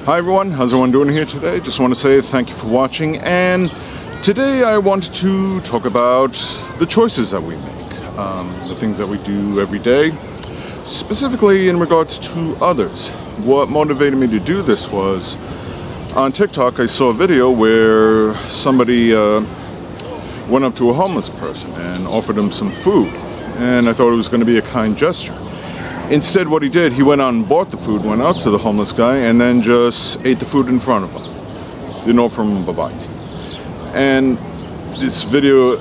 Hi everyone, how's everyone doing here today? Just want to say thank you for watching, and today I wanted to talk about the choices that we make, the things that we do every day, specifically in regards to others. What motivated me to do this was, on TikTok I saw a video where somebody went up to a homeless person and offered him some food, and I thought it was going to be a kind gesture. Instead, what he did, he went out and bought the food, went up to the homeless guy, and then just ate the food in front of him. Didn't offer him a bite. And this video,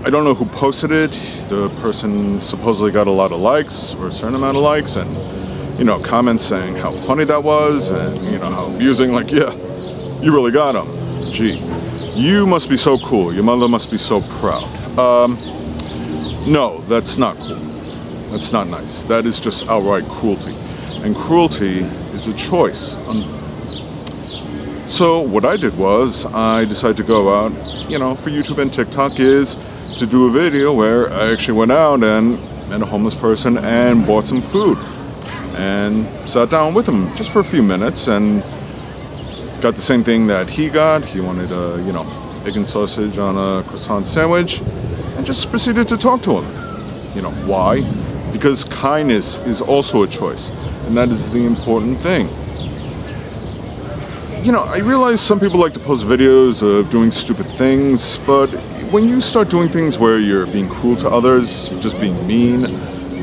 I don't know who posted it. The person supposedly got a lot of likes, or a certain amount of likes, and, you know, comments saying how funny that was, and, you know, how amusing, like, yeah, you really got him. Gee, you must be so cool. Your mother must be so proud. No, that's not cool. That's not nice. That is just outright cruelty. And cruelty is a choice. So what I did was, I decided to go out, you know, for YouTube and TikTok, is to do a video where I actually went out and met a homeless person and bought some food. And sat down with him just for a few minutes and got the same thing that he got. He wanted a, you know, egg and sausage on a croissant sandwich, and just proceeded to talk to him. You know, why? Because kindness is also a choice, and that is the important thing. You know, I realize some people like to post videos of doing stupid things, but when you start doing things where you're being cruel to others, you're just being mean,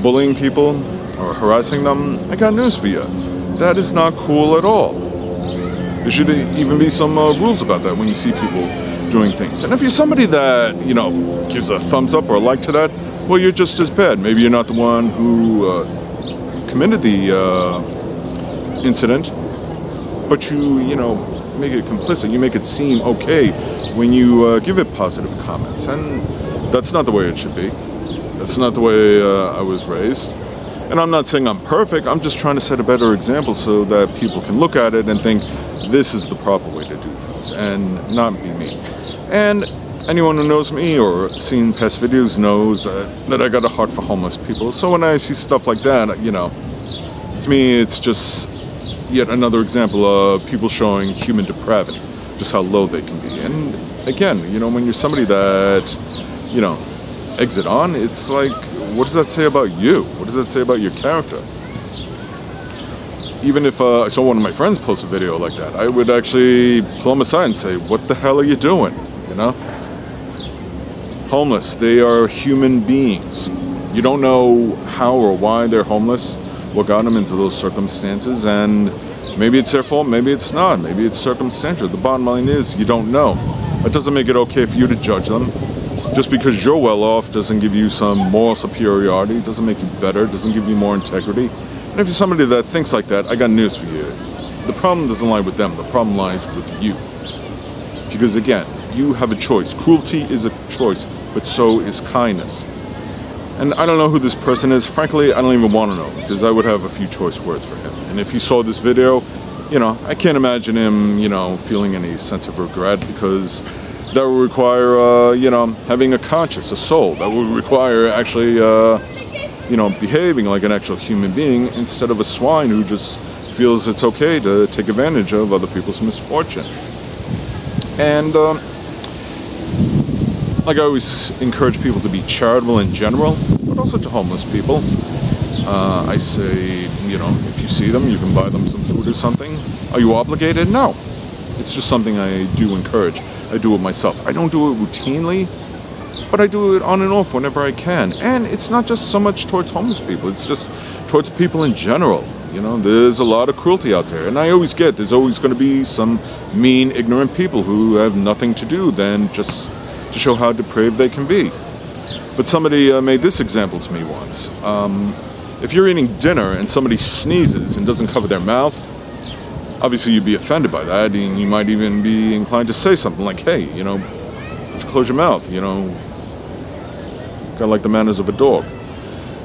bullying people, or harassing them, I got news for you. That is not cool at all. There should even be some rules about that when you see people doing things. And if you're somebody that, you know, gives a thumbs up or a like to that, well, you're just as bad. Maybe you're not the one who committed the incident, but you know, make it complicit. You make it seem okay when you give it positive comments, and that's not the way it should be. That's not the way I was raised. And I'm not saying I'm perfect. I'm just trying to set a better example so that people can look at it and think this is the proper way to do things, and not be me. And anyone who knows me or seen past videos knows that I got a heart for homeless people. So when I see stuff like that, you know, to me it's just yet another example of people showing human depravity, just how low they can be. And again, you know, when you're somebody that, you know, eggs it on, it's like, what does that say about you? What does that say about your character? Even if I saw one of my friends post a video like that, I would actually pull them aside and say, what the hell are you doing? You know? Homeless, they are human beings. You don't know how or why they're homeless, what got them into those circumstances, and maybe it's their fault, maybe it's not, maybe it's circumstantial. The bottom line is, you don't know. That doesn't make it okay for you to judge them. Just because you're well off doesn't give you some moral superiority, doesn't make you better, doesn't give you more integrity. And if you're somebody that thinks like that, I got news for you. The problem doesn't lie with them, the problem lies with you. Because again, you have a choice. Cruelty is a choice, but so is kindness. And I don't know who this person is. Frankly, I don't even want to know, because I would have a few choice words for him. And if he saw this video, you know, I can't imagine him, you know, feeling any sense of regret, because that would require, you know, having a conscience, a soul. That would require actually, you know, behaving like an actual human being instead of a swine who just feels it's okay to take advantage of other people's misfortune. And like I always encourage people to be charitable in general, but also to homeless people. I say, you know, if you see them, you can buy them some food or something. Are you obligated? No. It's just something I do encourage. I do it myself. I don't do it routinely, but I do it on and off whenever I can. And it's not just so much towards homeless people, it's just towards people in general. You know, there's a lot of cruelty out there, and I always get there's always going to be some mean, ignorant people who have nothing to do than just to show how depraved they can be. But somebody made this example to me once. If you're eating dinner and somebody sneezes and doesn't cover their mouth, obviously you'd be offended by that, and you might even be inclined to say something like, hey, you know, close your mouth, you know, kind of like the manners of a dog.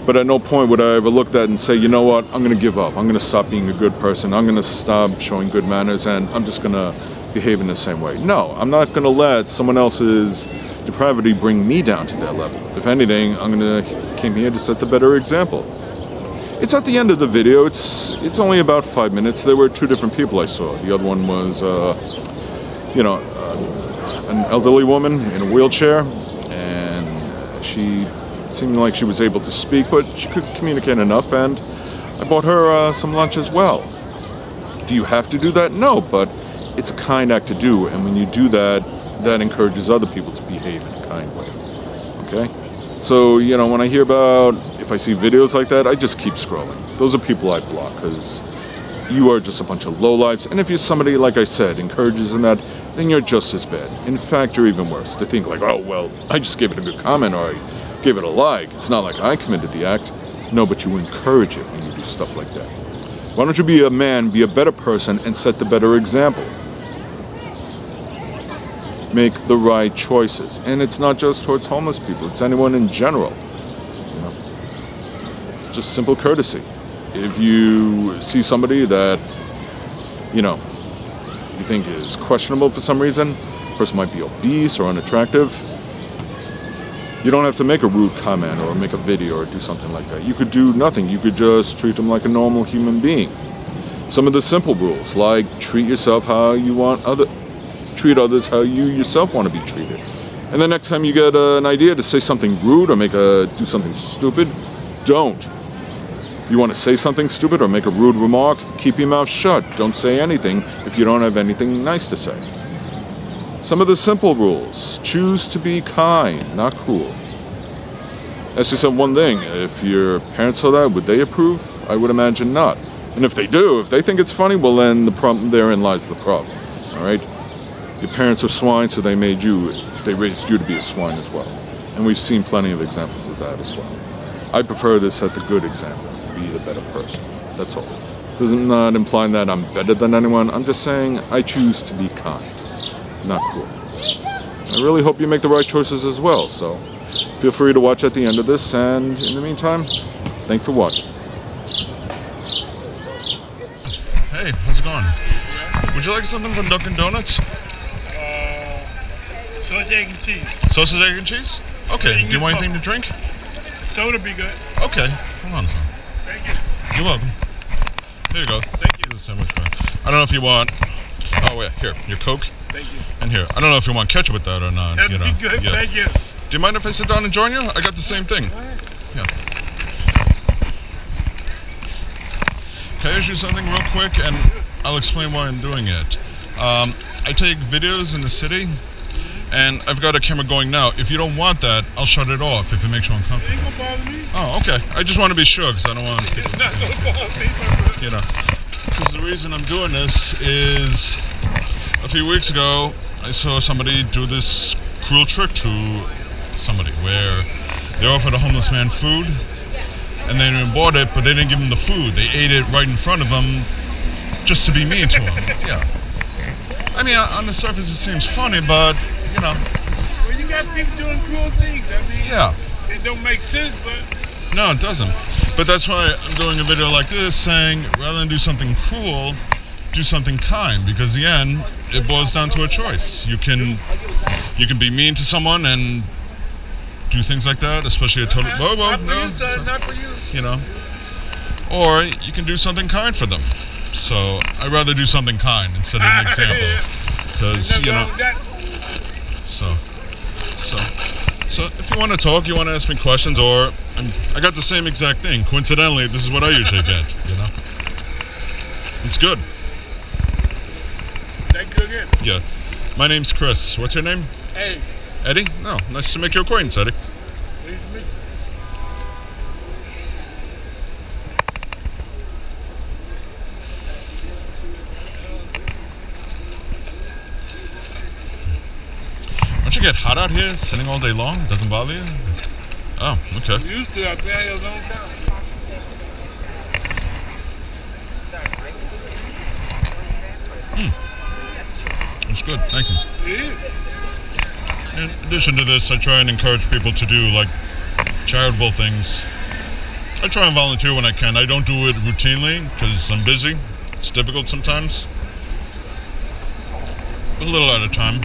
But at no point would I ever look at that and say, you know what, I'm going to give up. I'm going to stop being a good person. I'm going to stop showing good manners, and I'm just going to behave in the same way. No, I'm not going to let someone else's depravity bring me down to their level. If anything, I'm going to came here to set the better example. It's at the end of the video. It's only about 5 minutes. There were 2 different people I saw. The other one was, an elderly woman in a wheelchair, and she seemed like she was able to speak, but she could communicate enough, and I bought her some lunch as well. Do you have to do that? No, but it's a kind act to do, and when you do that, that encourages other people to behave in a kind way. Okay? So, when I hear about, if I see videos like that, I just keep scrolling. Those are people I block, because you are just a bunch of lowlifes, and if you're somebody, like I said, encourages in that, then you're just as bad. In fact, you're even worse. To think like, oh, well, I just gave it a good comment, or I gave it a like. It's not like I committed the act. No, but you encourage it when you do stuff like that. Why don't you be a man, be a better person, and set the better example? Make the right choices. And it's not just towards homeless people, it's anyone in general. Just simple courtesy. If you see somebody that, you think is questionable for some reason, the person might be obese or unattractive, you don't have to make a rude comment or make a video or do something like that. You could do nothing. You could just treat them like a normal human being. Some of the simple rules, like treat yourself how you want treat others how you yourself want to be treated. And the next time you get an idea to say something rude or do something stupid, don't. If you want to say something stupid or make a rude remark, keep your mouth shut. Don't say anything if you don't have anything nice to say. Some of the simple rules. Choose to be kind, not cruel. Ask yourself one thing. If your parents saw that, would they approve? I would imagine not. And if they do, if they think it's funny, well then therein lies the problem. Alright? Your parents are swine, so they raised you to be a swine as well. And we've seen plenty of examples of that as well. I prefer to set the good example. Be the better person. That's all. Doesn't not imply that I'm better than anyone. I'm just saying I choose to be kind, not cruel. I really hope you make the right choices as well, so feel free to watch at the end of this, and in the meantime, thanks for watching. Hey, how's it going? Would you like something from Dunkin' Donuts? Sausage, egg, and cheese. Sausage, egg, and cheese? Okay, do you want anything to drink? Soda be good. Okay, hold on. Thank you. You're welcome. Here you go. Thank you. This is so much fun. I don't know if you want... Oh, yeah, here, your Coke. Thank you. And here. I don't know if you want ketchup with that or not. That'd be good. Yeah. Thank you. Do you mind if I sit down and join you? I got the same thing. Yeah. Can I ask you something real quick, and I'll explain why I'm doing it. I take videos in the city, and I've got a camera going now. If you don't want that, I'll shut it off if it makes you uncomfortable. It ain't gonna bother me. Oh, okay. I just want to be sure, because I don't want people... It's not gonna bother me, my brother. Because the reason I'm doing this is a few weeks ago, I saw somebody do this cruel trick to somebody where they offered a homeless man food, and they bought it, but they didn't give him the food. They ate it right in front of him just to be mean to him. Yeah. I mean, on the surface it seems funny, but, Well, you got people doing cruel things. I mean, yeah. It don't make sense, but... No, it doesn't. But that's why I'm doing a video like this saying, rather than do something cruel, do something kind, because in the end, it boils down to a choice. You can be mean to someone and do things like that, especially a total... Whoa, no. Not for you. Or you can do something kind for them. So I'd rather do something kind instead of an example, because So if you want to talk, you want to ask me questions, or I got the same exact thing. Coincidentally, this is what I usually get. It's good. Thank you again. Yeah. My name's Chris. What's your name? Hey. Eddie? No, nice to make your acquaintance, Eddie. Pleased to meet you. Don't you get hot out here, sitting all day long? Doesn't bother you? Oh, okay. I'm used to it. I've been here a long time. It's good, thank you. It is. In addition to this, I try and encourage people to do, like, charitable things. I try and volunteer when I can. I don't do it routinely, because I'm busy. It's difficult sometimes. A little at a time.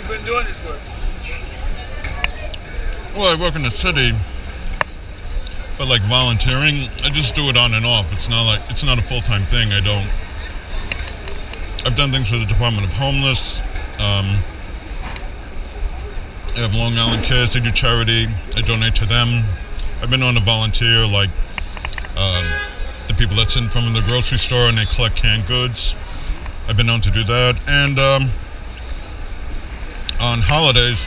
been doing this work? Well, I work in the city, but like volunteering, I just do it on and off. It's not a full-time thing. I've done things for the Department of Homeless. I have Long Island Kids. They do charity. I donate to them. I've been on to volunteer, like the people that sit in front of the grocery store and they collect canned goods. I've been known to do that. And on holidays,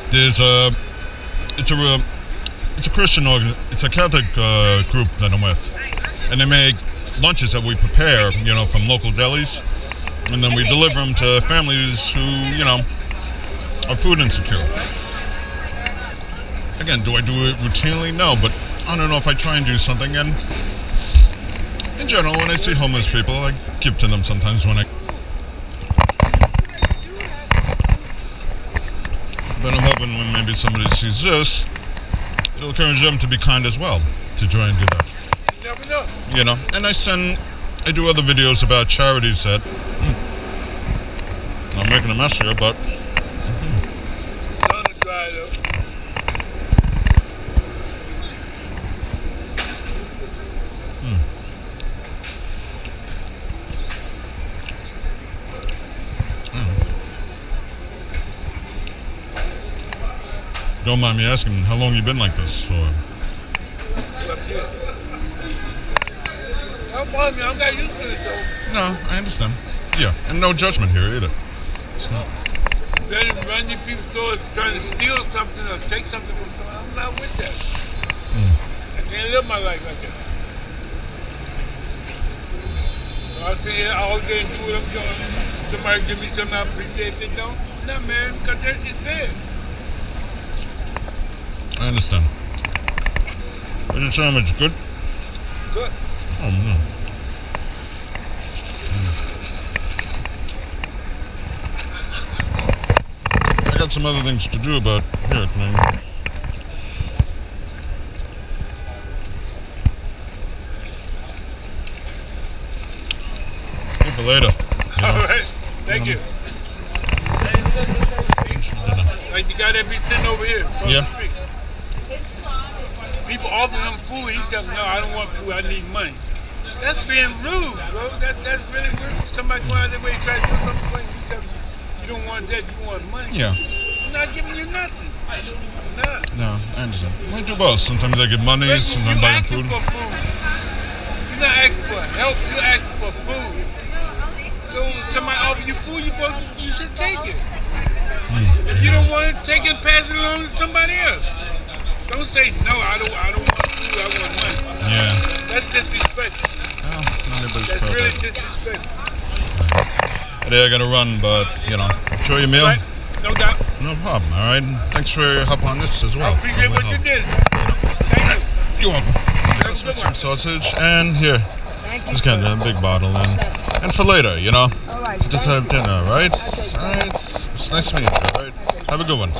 it's a Christian it's a Catholic group that I'm with, and they make lunches that we prepare, from local delis, and then we deliver them to families who, are food insecure. Again, do I do it routinely? No, but I don't know if I try and do something. And in general, when I see homeless people, I give to them sometimes when I. But I'm hoping when maybe somebody sees this, it'll encourage them to be kind as well, to try and do that. You never know. And I do other videos about charities that. I'm making a mess here, but. On the dry though. Don't mind me asking, how long you been like this? Or? Don't bother me. I'm not used to it though. No, I understand. Yeah, and no judgment here either. Then run these people's stores trying to steal something or take something from someone. I'm not with that. I can't live my life like that. So I sit here all day and do what I'm doing. Somebody give me something I appreciate, they don't. No, man, because that's just there. I understand. What your sandwich? Good? Good. Oh, no. I got some other things to do, but here, can I... Here for later. All right. Thank you. Like the guy that be sitting over here. Yeah. People offer him food, he tells them, no, I don't want food, I need money. That's being rude, bro. That's really rude. Somebody going out there way trying to do something for you, he tells you, you don't want that, you want money. Yeah. I'm not giving you nothing. Nah. No, I understand. I do both. Sometimes I give money, sometimes I buy food. For food. You're not asking for help, you're asking for food. So when somebody offers you food, you should take it. If you don't want it, take it and pass it along to somebody else. Don't say no, I don't want food, I want money. Yeah. That's disrespectful. Well, not everybody's That's perfect. really disrespectful. Today I gotta run, but, enjoy your meal. Right? No doubt. No problem, alright? Thanks for your help on this as well. I appreciate what you did. Thank you. You're welcome. Some sausage, and here. Just get a big bottle, and for later, All right. Just have dinner, right? Okay. Alright. It's nice to meet you, alright? Have a good one.